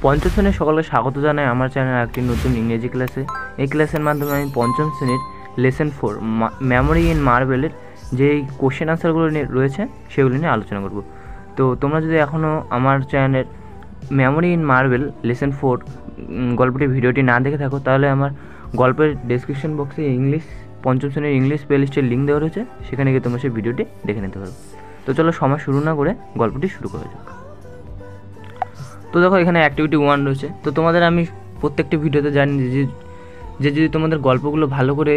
পঞ্চম শ্রেণীর সকলকে স্বাগত জানাই আমার চ্যানেলে একটি নতুন ইংরেজি ক্লাসে। এই ক্লাসের মাধ্যমে আমি পঞ্চম শ্রেণীর লেসন 4 মেমোরি ইন মার্বেলের যেই কোশ্চেন আনসারগুলো রয়েছে সেগুলো নিয়ে আলোচনা করব। তো তোমরা যদি এখনও আমার চ্যানেলের মেমোরি ইন মার্বেল লেসন 4 গল্পটির ভিডিওটি না দেখে থাকো, তাহলে আমার গল্পের ডেসক্রিপশন বক্সে পঞ্চম শ্রেণীর ইংলিশ প্লেলিস্টের লিঙ্ক দেওয়া রয়েছে, সেখানে গিয়ে তোমরা সেই ভিডিওটি দেখে নিতে পারো। তো চলো সময় শুরু না করে গল্পটি শুরু করা যাক। তো দেখো এখানে অ্যাক্টিভিটি 1 রয়েছে। তো তোমাদের আমি প্রত্যেকটি ভিডিওতে জানি যে যদি তোমাদের গল্পগুলো ভালো করে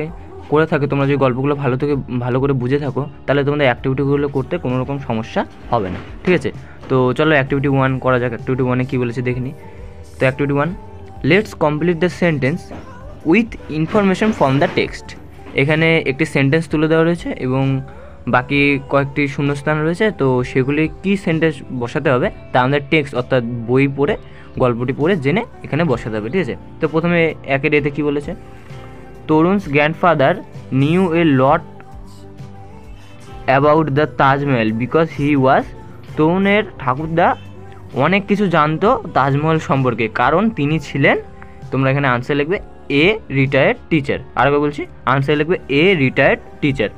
থাকে, তোমরা যদি গল্পগুলো ভালো করে বুঝে থাকো, তাহলে তোমাদের অ্যাক্টিভিটিগুলো করতে কোনো রকম সমস্যা হবে না, ঠিক আছে? তো চলো অ্যাক্টিভিটি 1 করা যাক। অ্যাক্টিভিটি 1-এ কী বলেছে দেখিনি। তো activity 1, let's complete the sentence with information from the text. এখানে একটি সেন্টেন্স তুলে দেওয়া রয়েছে এবং বাকি কয়েকটি শূন্যস্থান রয়েছে। তো সেগুলি কী সেন্টেন্স বসাতে হবে তা আমাদের টেক্সট অর্থাৎ বই পড়ে গল্পটি পড়ে জেনে এখানে বসাতে হবে, ঠিক আছে? তো প্রথমে একের এতে কী বলেছে, Tarun's grandfather knew a lot about the Taj Mahal because he was, তরুণের ঠাকুরদা অনেক কিছু জানতো তাজমহল সম্পর্কে কারণ তিনি ছিলেন, তোমরা এখানে আনসার লিখবে এ রিটায়ার্ড টিচার। আরেকবার বলছি, আনসার লিখবে এ রিটায়ার্ড টিচার।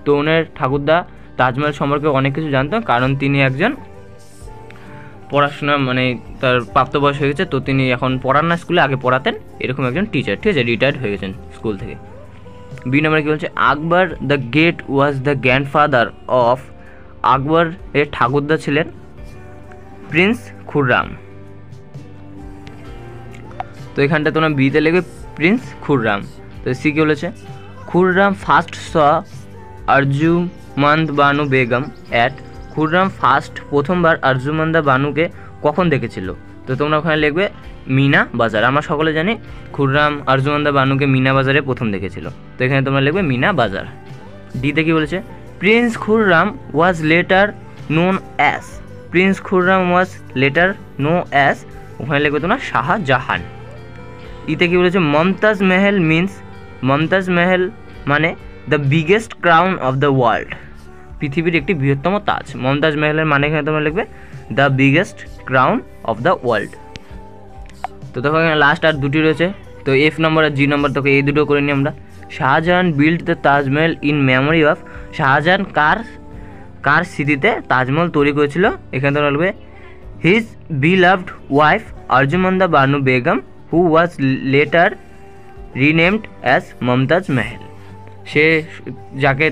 তরুণের ঠাকুরদা তাজমহল সম্পর্কে অনেক কিছু জানতো কারণ তিনি একজন পড়াশোনা তার প্রাপ্তবয়স হয়ে গেছে, তো তিনি এখন পড়ান না স্কুলে, আগে পড়াতেন, এরকম একজন টিচার, ঠিক আছে? রিটায়ার্ড হয়ে গেছেন স্কুল থেকে। বি নম্বরে কী বলছে, Akbar the great was the grandfather of, Akbar এর ঠাকুরদা ছিলেন প্রিন্স খুররাম। তো এখানটা তোমরা বিতে লিখবে প্রিন্স খুররাম। তো সি কী বলেছে, Khurram first saw Arjumand Banu Begum at, Khurram প্রথমবার আরজুমান্দা বানুকে কখন দেখেছিল? তো তোমরা ওখানে লিখবে মিনা বাজার। আমরা সকলে জানি খুররাম আরজুমান্দা বানুকে মিনা বাজারে প্রথম দেখেছিল, তো এখানে তোমরা লিখবে মিনা বাজার। ডিতে কী বলেছে, prince Khurram was later known as, prince Khurram was later known as, ওখানে লিখবে তোমরা শাহজাহান। ইতে কী বলেছে, মমতাজ মেহেল মিন্স, মমতাজ মেহেল মানে the biggest crown of the world, পৃথিবীর একটি বৃহত্তম তাজ। মমতাজ মেহেলের মানে এখানে তোমরা লিখবে the biggest crown of the world. তো দেখো এখানে লাস্ট আর দুটি রয়েছে, তো এফ নম্বর আর জি নম্বর, তোকে এই দুটো করে নিই আমরা। Shah Jahan build the Taj Mahal in memory of, Shah Jahan কার স্মৃতিতে তাজমহল তৈরি করেছিল? এখানে তোমরা লিখবে his beloved wife Arjumand Banu Begum who was later renamed as Mumtaz Mahal, সে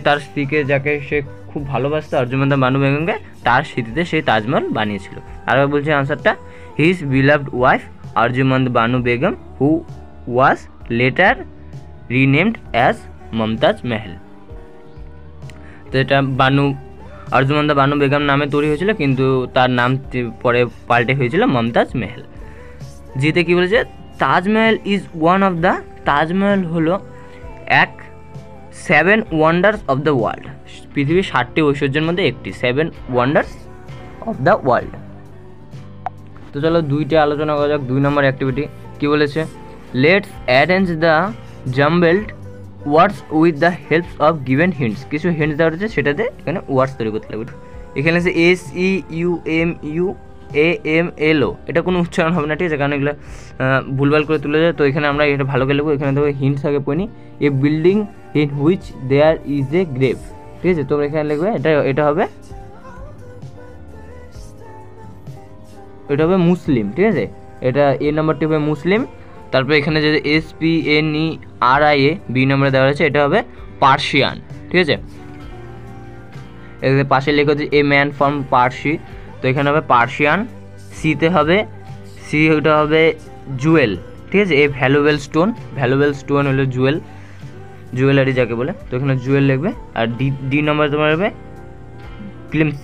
তার স্ত্রীকে যাকে সে খুব ভালোবাসতো আরজুমান্দা বানু বেগমকে, তার স্মৃতিতে সেই তাজমহল বানিয়েছিল। আরেকবার বলছি আনসারটা, his beloved wife Arjumand Banu Begum who was later renamed as Mumtaz Mahal. তো এটা আরজুমান্দা বানু বেগম নামে তৈরি হয়েছিল, কিন্তু তার নাম পরে পাল্টে হয়েছিল মমতাজ মেহেল। জিতে কী বলেছে, Taj Mahal is one of the, Taj Mahal হলো 7 ওয়ান্ডার্স অফ দ্য ওয়ার্ল্ড, পৃথিবীর 7টি ঐশ্বর্যের মধ্যে একটি, 7 ওয়ান্ডার্স অফ দ্য ওয়ার্ল্ড। তো চলো 2টে আলোচনা করা যাক। 2 নম্বর অ্যাক্টিভিটি কী বলেছে, let's arrange the jumbled words with the helps of given hints, কিছু হিন্টস দেওয়া রয়েছে, সেটাতে এখানে ওয়ার্ডস তৈরি করতে লাগবে। এখানে আছে SEUMUAMLO, এটা কোনো উচ্চারণ হবে না, ঠিক আছে? কারণ এগুলো ভুলভাল করে তুলে যায়। তো এখানে আমরা এটা ভালো করে লিখবো। এখানে দেখো হিন্টস আগে পড়ি, a building in which there is a grave, ঠিক আছে? তোমরা এখানে লিখবে এটা হবে মুসলিম, ঠিক আছে? এটা এ নম্বরটি হবে মুসলিম। তারপরে এখানে যে SPNERIA বি নম্বরে দেওয়া রয়েছে, এটা হবে পার্সিয়ান, ঠিক আছে? এখানে পাশে লেখা হচ্ছে এ ম্যান ফ্রম পার্সি, তো এখানে হবে পার্সিয়ান। সিতে হবে ওটা হবে জুয়েল, ঠিক আছে? এ ভ্যালুয়েবল স্টোন হলো জুয়েলারি যাকে বলে, তো এখানে জুয়েল লিখবে। আর ডি নম্বরে তোমার হবে glimpse,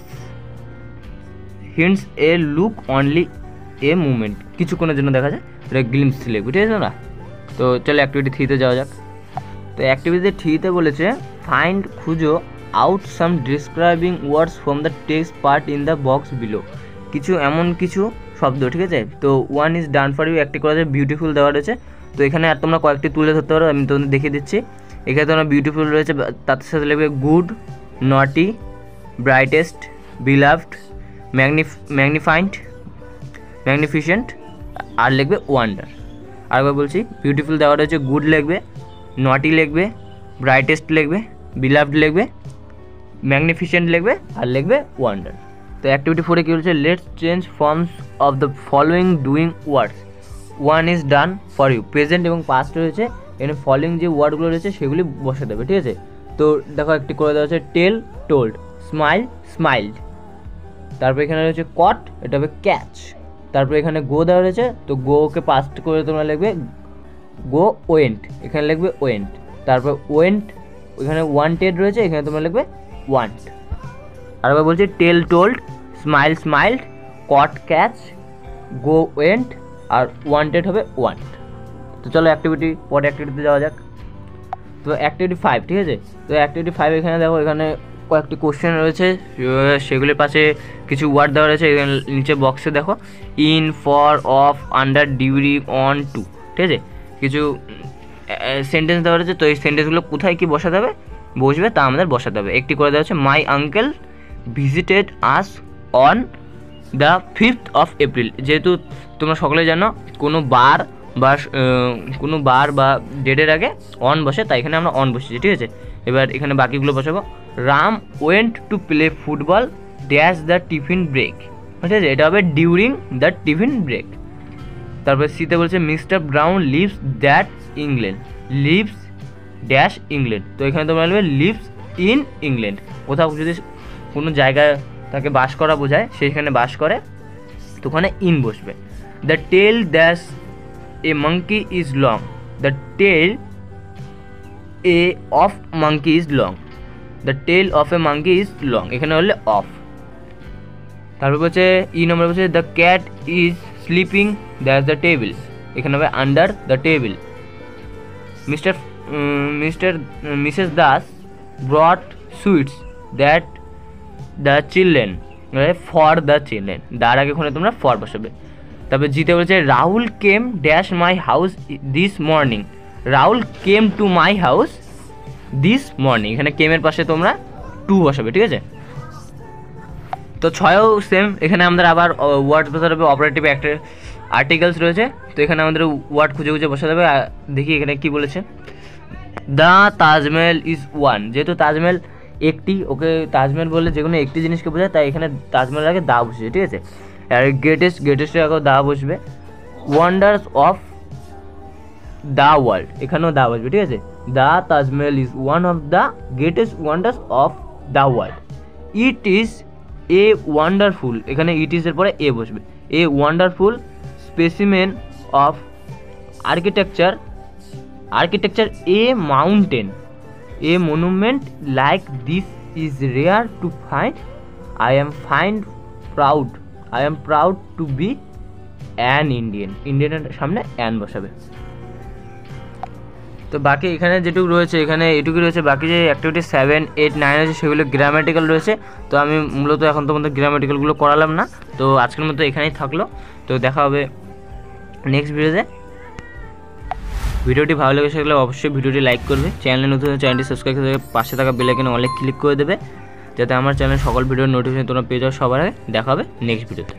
hints A look only a movement, কিছুক্ষণের জন্য দেখা যায়, এটা গ্লিম্পস লিখবে, ঠিক আছে না? তো চলো অ্যাক্টিভিটি 3-তে যাওয়া যাক। তো অ্যাক্টিভিটি 3-তে বলেছে ফাইন্ড, খুঁজো, out some describing words from the text part in the box below, এমন কিছু শব্দ, ঠিক আছে? তো 1 ইজ ডান ফর ইউ, একটি করা যায় বিউটিফুল দেওয়া রয়েছে। তো এখানে আর তোমরা কয়েকটি তুলে ধরতে পারো, আমি তোমাদের দেখিয়ে দিচ্ছি। এখানে তোমরা বিউটিফুল রয়েছে, তার সাথে লিখবে গুড, নটি, ব্রাইটেস্ট, বিলাভড, ম্যাগনিফিসেন্ট, আর লিখবে ওয়ান্ডার। আরেকবার বলছি, বিউটিফুল দেওয়া রয়েছে গুড লিখবে, নটি লিখবে, ব্রাইটেস্ট লিখবে, বিলাভড লিখবে, ম্যাগনিফিসেন্ট লিখবে, আর লিখবে ওয়ান্ডার। তো অ্যাক্টিভিটি 4 কী বলছে, let's change forms of the following doing words, one is done for you. Present এবং পাস্ট রয়েছে, এখানে ফলোয়িং যে ওয়ার্ডগুলো রয়েছে সেগুলি বসে দেবে, ঠিক আছে। তো দেখো একটি করে দেওয়া হচ্ছে টেল টোল্ড, স্মাইল স্মাইল্ড, তারপর এখানে রয়েছে কট, এটা হবে ক্যাচ। তারপর এখানে গো দেওয়া রয়েছে, তো গোকে পাস্ট করে তোমরা লিখবে গো ওয়েন্ট, এখানে লিখবে ওয়েন্ট। তারপর ওয়েন্ট, এখানে ওয়ান্টেড রয়েছে, এখানে তোমরা লিখবে ওয়ান্ট। আরেকবার বলছি, টেল টোল্ড, স্মাইল স্মাইল্ড, কট ক্যাচ, গো ওয়েন্ট, আর ওয়ান্টেড হবে ওয়ান্ট। তো চলো অ্যাক্টিভিটি পরে অ্যাক্টিভিটিতে যাওয়া যাক। তো অ্যাক্টিভিটি 5, ঠিক আছে। তো অ্যাক্টিভিটি 5 এখানে দেখো, এখানে কয়েকটি কোশ্চেন রয়েছে, সেগুলির পাশে কিছু ওয়ার্ড দেওয়া রয়েছে। এখানে নিচে বক্সে দেখো in, for, of, under, during, on, to, ঠিক আছে। কিছু সেন্টেন্স দেওয়া রয়েছে, তো এই সেন্টেন্সগুলো কোথায় কী বসাতে হবে, বসবে তা আমাদের বসাতে হবে। একটি করে দেওয়া হচ্ছে, my uncle visited us on the 5th of April। যেহেতু তোমরা সকলে জানো কোনো বার বা ডেটের আগে অন বসে, তাই এখানে আমরা অন বসেছি, ঠিক আছে। এবার এখানে বাকিগুলো বসাবো, Ram went to play football dash the tiffin break, ঠিক আছে, এটা হবে ডিউরিং দ্য টিফিন ব্রেক। তারপরে সিতে বলছে, mister Brown lives that England, lives dash England, তো এখানে তোমরা বলবে লিভস ইন ইংল্যান্ড। কোথাও যদি কোনো জায়গায় তাকে বাস করা বোঝায়, সেইখানে বাস করে, তো ওখানে ইন বসবে। The tail dash a monkey is long, the tail a of monkey is long, the tail of a monkey is long, এখানে হলে অফ। তারপর বলছে ই নম্বর বলছে, the cat is sleeping dash the table, এখানে হবে under the table. Mrs Das brought sweets that the children, for the children, তার আগে ওখানে তোমরা ফর বসাবে। তারপরে জিতে বলছে, Rahul came dash my house this morning, Rahul came to my house this morning, এখানে কেমের পাশে তোমরা টু বসাবে, ঠিক আছে। তো 6ও সেম, এখানে আমাদের আবার ওয়ার্ড বসাতে হবে, অপারেটিভ আর্টিকেলস রয়েছে, তো এখানে আমাদের ওয়ার্ড খুঁজে খুঁজে বসাতে হবে। দেখি এখানে কি বলেছে, দ্য তাজমহল ইজ ওয়ান, যেহেতু তাজমহল একটি, ওকে তাজমহল বললে যে কোনো একটি জিনিসকে বোঝায়, তাই এখানে তাজমহলের আগে দা বসেছে, ঠিক আছে। আর গ্রেটেস্টের আগেও দা বসবে। ওয়ান্ডার্স অফ দ্য ওয়ার্ল্ড, এখানেও দা বসবে, ঠিক আছে। The Taj Mahal is one of the greatest wonders of the world. It is a wonderful, এখানে ইট ইজের পরে এ বসবে, a wonderful specimen of architecture, a mountain, a monument like this is rare to find, I am proud to be an Indian, ইন্ডিয়ানের সামনে an বসাবে। তো বাকি এখানে যেটুকু রয়েছে, এখানে এটুকু রয়েছে। বাকি যে অ্যাক্টিভিটি 7, 8, 9 আছে, সেগুলো গ্রামাটিক্যাল রয়েছে। তো আমি মূলত এখন তোমাদের গ্রামাটিক্যালগুলো করালাম না। তো আজকের মতো এখানেই থাকলো, তো দেখা হবে নেক্সট ভিডিওতে। ভিডিওটি ভালো লেগে থাকলে অবশ্যই ভিডিওটি লাইক করবে, চ্যানেলে নতুন হলে চ্যানেলটি সাবস্ক্রাইব করে পাশে থাকা বেল আইকনে অনেক ক্লিক করে দেবে, যাতে আমার চ্যানেলের সকল ভিডিওর নোটিফিকেশন তোমরা পেয়ে যাও সবার আগে। দেখা হবে নেক্সট ভিডিওতে।